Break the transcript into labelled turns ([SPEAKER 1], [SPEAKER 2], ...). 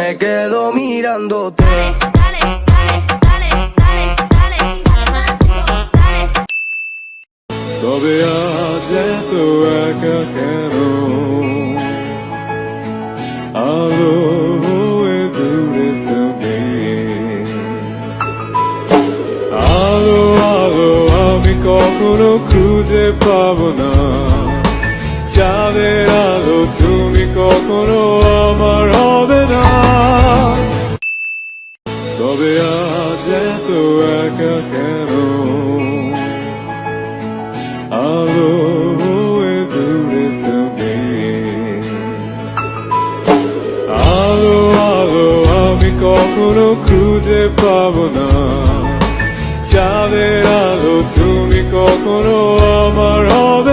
[SPEAKER 1] me quedo mirándote.
[SPEAKER 2] তবে আজ এত একা কেন, আলো হয়ে দূরে তুমি। আলো আলো আমি কখনো খুঁজে পাবো না, চাঁদের আলো তুমি কখনো আমার হবে না। তবে আজ এত একা কেন, আলো হয়ে দূরে তুমি। আলো আলো আমি কখনো খুঁজে পাবো না, চাঁদের আলো তুমি কখনো আমার হবে